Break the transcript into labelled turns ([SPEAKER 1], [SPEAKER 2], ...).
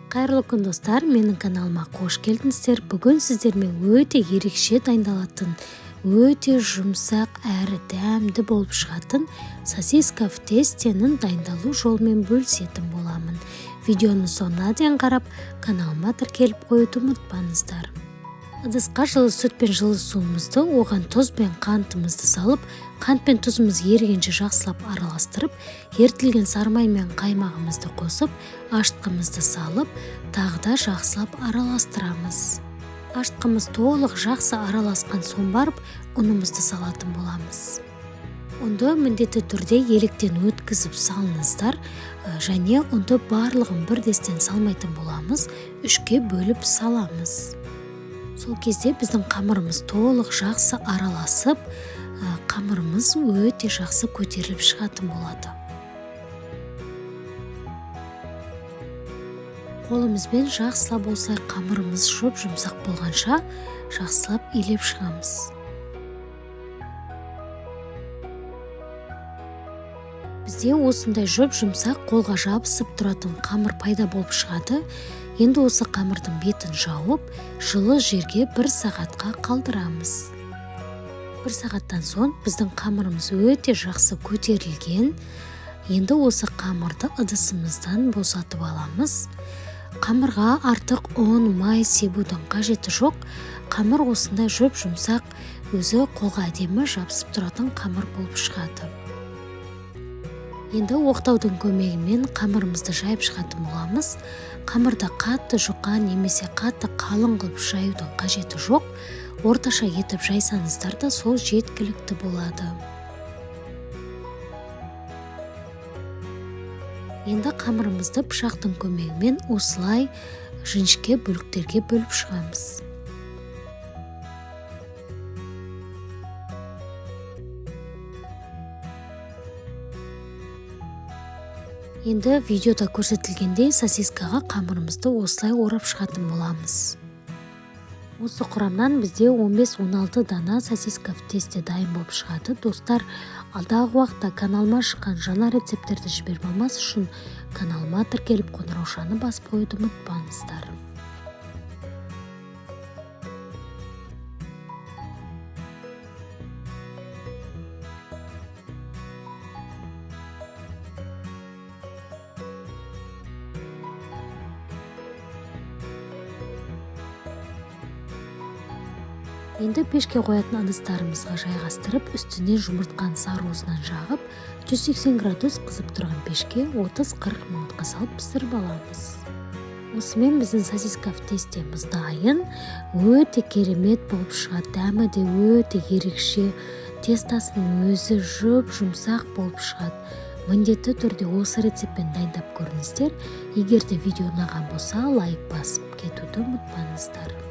[SPEAKER 1] Кайырлы күн достар, менің каналыма қош келдіңіздер. Бүгін сіздермен өте ерекше дайындалатын, өте жұмсақ әрі дәмді болып шығатын сосиска в тестенің дайындалу жолымен бөлісетін боламын. Видеоны соңына дейін қарап, каналыма тіркеліп қоюды ұмытпаңыздар. Ыдысқа жылы сүт пен жылы суымызды, оған тұз бен қантымызды салып, қант пен тұзымыз ерігенше жақсылап араластырып, ертілген сармай мен қаймағымызды қосып, ашытқымызды салып, тағы да жақсылап араластырамыз. Ашытқымыз толық жақсы араласқан соң барып, ұнымызды салатын боламыз. Ұнды міндетті түрде електен өткізіп салыңыздар, және ұнды барлығын бір дестен салмайтын боламыз, үшке бөліп саламыз. Сол кезде біздің қамырымыз толық жақсы араласып, қамырымыз өте жақсы көтеріліп шығатын болады. Қолымызбен жақсылап осылай қамырымыз жұмсақ болғанша жақсылап илеп шығамыз. Бізде осындай жұмсақ қолға жабысып тұратын қамыр пайда болып шығады. Енді осы қамырдың бетін жауып, жылы жерге 1 сағатқа қалдырамыз. 1 сағаттан соң біздің қамырымыз өте жақсы көтерілген. Енді осы қамырды ыдысымыздан босатып аламыз. Қамырға артық ұн, май себудің қажеті жоқ. Қамыр осындай жұмсақ, өзі қолға әдемі жабысып тұратын қамыр болып шығады. Енді оқтаудың көмегімен қамырымызды жайып шығатын боламыз. Қамырды қатты жұқа немесе қатты қалың қылып жаюдың қажеті жоқ. Орташа етіп жайсаңыздар да сол жеткілікті болады. Енді қамырымызды пышақтың көмегімен осылай жіңішке бөліктерге бөліп шығамыз. Енді видеода көрсетілгендей сосискаға қамырымызды осылай орап шығатын боламыз. Осы құрамнан бізде 15-16 дана сосиска в тесте дайын болып шығады. Достар, алдағы уақытта каналыма шыққан жаңа рецепттерді жіберіп алмас үшін каналыма тіркеліп қоңыраушаны басып қоюды ұмытпаңыздар. Енді пешке қоятын ыдыстарымызға жайғастырып, үстіне жұмыртқаны сарыуызынан жағып, 180 градус қызып тұрған пешке 30-40 минутқа салып пісіріп аламыз. Осымен біздің сосиска в тестеміз дайын, өте керемет болып шығады, дәмі де өте ерекше, тестасының өзі жұмсақ болып шығады. Міндетті түрде осы рецептпен дайындап көріңіздер. Егер де видео ұнаған болса, лайк басып кетуді ұмытпаңыздар.